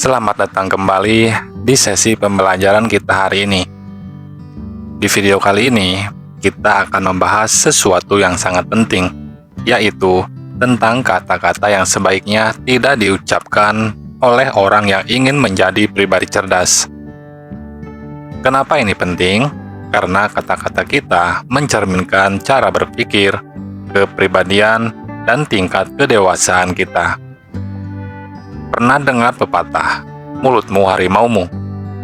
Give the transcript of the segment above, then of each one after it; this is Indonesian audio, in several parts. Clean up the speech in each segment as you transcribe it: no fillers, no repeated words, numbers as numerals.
Selamat datang kembali di sesi pembelajaran kita hari ini. Di video kali ini, kita akan membahas sesuatu yang sangat penting, yaitu tentang kata-kata yang sebaiknya tidak diucapkan oleh orang yang ingin menjadi pribadi cerdas. Kenapa ini penting? Karena kata-kata kita mencerminkan cara berpikir, kepribadian, dan tingkat kedewasaan kita. Pernah dengar pepatah, mulutmu harimaumu?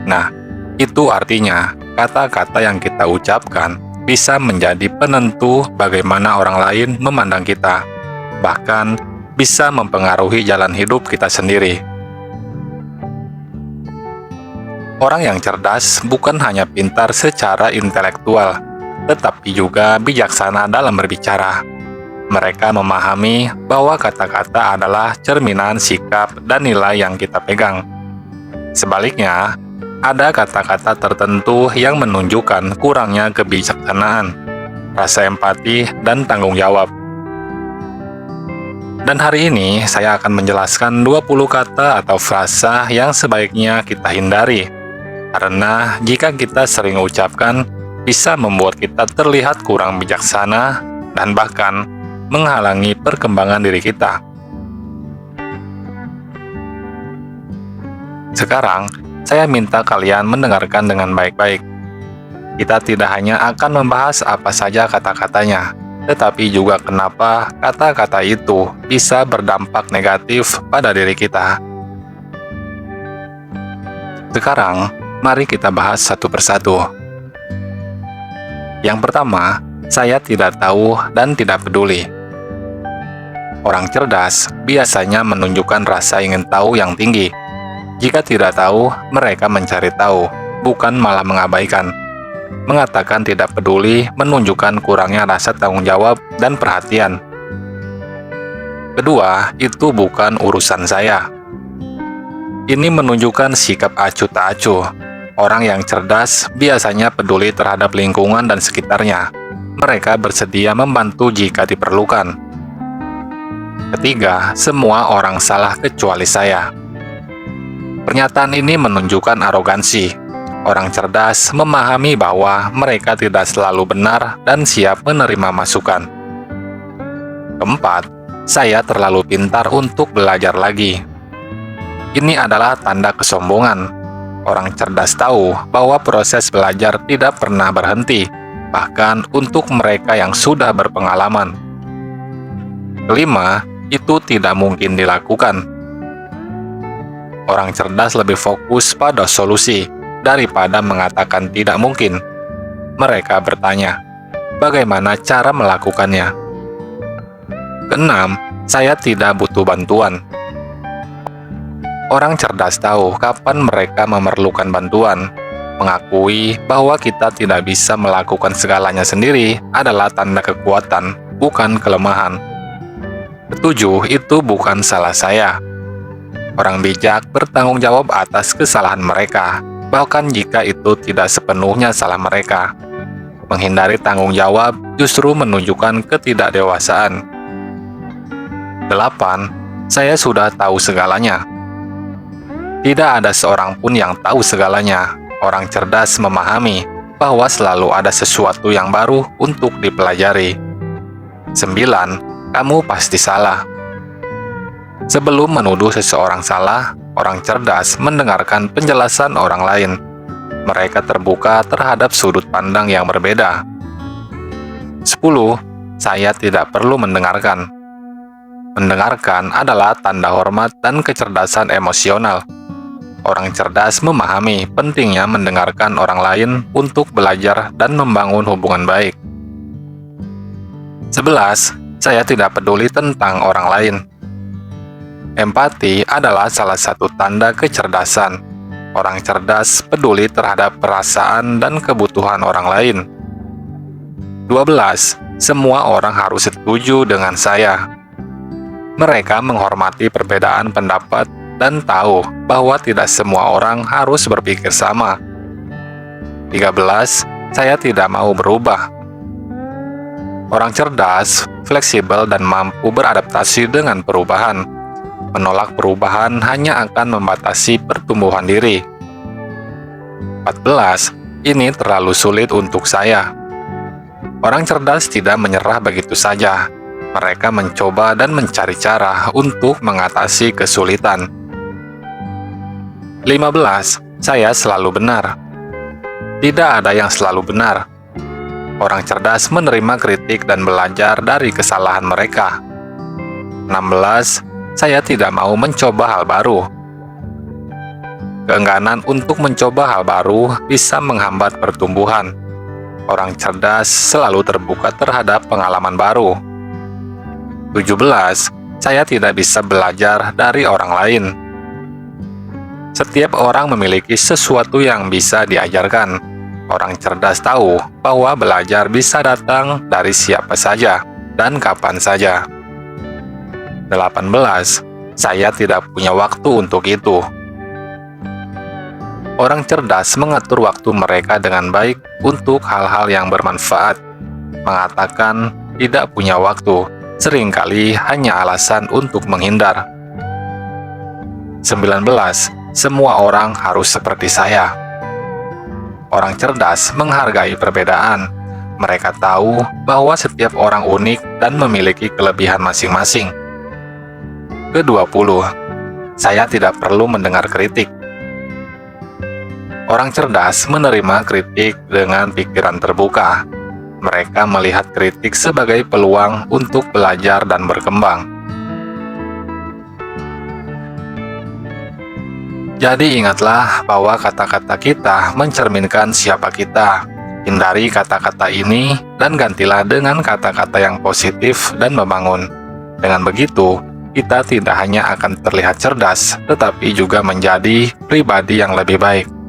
Nah, itu artinya kata-kata yang kita ucapkan bisa menjadi penentu bagaimana orang lain memandang kita, bahkan bisa mempengaruhi jalan hidup kita sendiri. Orang yang cerdas bukan hanya pintar secara intelektual, tetapi juga bijaksana dalam berbicara. Mereka memahami bahwa kata-kata adalah cerminan sikap dan nilai yang kita pegang. Sebaliknya, ada kata-kata tertentu yang menunjukkan kurangnya kebijaksanaan, rasa empati, dan tanggung jawab. Dan hari ini, saya akan menjelaskan 20 kata atau frasa yang sebaiknya kita hindari. Karena jika kita sering ucapkan, bisa membuat kita terlihat kurang bijaksana dan bahkan menghalangi perkembangan diri kita. Sekarang, saya minta kalian mendengarkan dengan baik-baik. Kita tidak hanya akan membahas apa saja kata-katanya, tetapi juga kenapa kata-kata itu bisa berdampak negatif pada diri kita. Sekarang, mari kita bahas satu persatu. Yang pertama, saya tidak tahu dan tidak peduli. Orang cerdas biasanya menunjukkan rasa ingin tahu yang tinggi. Jika tidak tahu, mereka mencari tahu, bukan malah mengabaikan. Mengatakan tidak peduli menunjukkan kurangnya rasa tanggung jawab dan perhatian. Kedua, itu bukan urusan saya. Ini menunjukkan sikap acuh tak acuh. Orang yang cerdas biasanya peduli terhadap lingkungan dan sekitarnya. Mereka bersedia membantu jika diperlukan. Ketiga, semua orang salah kecuali saya. Pernyataan ini menunjukkan arogansi. Orang cerdas memahami bahwa mereka tidak selalu benar dan siap menerima masukan. Keempat, saya terlalu pintar untuk belajar lagi. Ini adalah tanda kesombongan. Orang cerdas tahu bahwa proses belajar tidak pernah berhenti, bahkan untuk mereka yang sudah berpengalaman. Kelima, itu tidak mungkin dilakukan. Orang cerdas lebih fokus pada solusi daripada mengatakan tidak mungkin. Mereka bertanya, bagaimana cara melakukannya? Keenam, saya tidak butuh bantuan. Orang cerdas tahu kapan mereka memerlukan bantuan. Mengakui bahwa kita tidak bisa melakukan segalanya sendiri adalah tanda kekuatan, bukan kelemahan. Ketujuh, itu bukan salah saya. Orang bijak bertanggung jawab atas kesalahan mereka, bahkan jika itu tidak sepenuhnya salah mereka. Menghindari tanggung jawab justru menunjukkan ketidakdewasaan. 8. Saya sudah tahu segalanya. Tidak ada seorang pun yang tahu segalanya. Orang cerdas memahami bahwa selalu ada sesuatu yang baru untuk dipelajari. 9. Kamu pasti salah. Sebelum menuduh seseorang salah, orang cerdas mendengarkan penjelasan orang lain. Mereka terbuka terhadap sudut pandang yang berbeda. 10. Saya tidak perlu mendengarkan. Mendengarkan adalah tanda hormat dan kecerdasan emosional. Orang cerdas memahami pentingnya mendengarkan orang lain untuk belajar dan membangun hubungan baik. 11. Saya tidak peduli tentang orang lain. Empati adalah salah satu tanda kecerdasan. Orang cerdas peduli terhadap perasaan dan kebutuhan orang lain. 12. Semua orang harus setuju dengan saya. Mereka menghormati perbedaan pendapat dan tahu bahwa tidak semua orang harus berpikir sama. 13. Saya tidak mau berubah. Orang cerdas, fleksibel, dan mampu beradaptasi dengan perubahan. Menolak perubahan hanya akan membatasi pertumbuhan diri. 14. Ini terlalu sulit untuk saya. Orang cerdas tidak menyerah begitu saja. Mereka mencoba dan mencari cara untuk mengatasi kesulitan. 15. Saya selalu benar. Tidak ada yang selalu benar. Orang cerdas menerima kritik dan belajar dari kesalahan mereka. 16. Saya tidak mau mencoba hal baru. Keengganan untuk mencoba hal baru bisa menghambat pertumbuhan. Orang cerdas selalu terbuka terhadap pengalaman baru. 17. Saya tidak bisa belajar dari orang lain. Setiap orang memiliki sesuatu yang bisa diajarkan. Orang cerdas tahu bahwa belajar bisa datang dari siapa saja dan kapan saja. 18. Saya tidak punya waktu untuk itu. Orang cerdas mengatur waktu mereka dengan baik untuk hal-hal yang bermanfaat. Mengatakan tidak punya waktu seringkali hanya alasan untuk menghindar. 19. Semua orang harus seperti saya. Orang cerdas menghargai perbedaan. Mereka tahu bahwa setiap orang unik dan memiliki kelebihan masing-masing. Ke-20. Saya tidak perlu mendengar kritik. Orang cerdas menerima kritik dengan pikiran terbuka. Mereka melihat kritik sebagai peluang untuk belajar dan berkembang. Jadi ingatlah bahwa kata-kata kita mencerminkan siapa kita. Hindari kata-kata ini dan gantilah dengan kata-kata yang positif dan membangun. Dengan begitu, kita tidak hanya akan terlihat cerdas, tetapi juga menjadi pribadi yang lebih baik.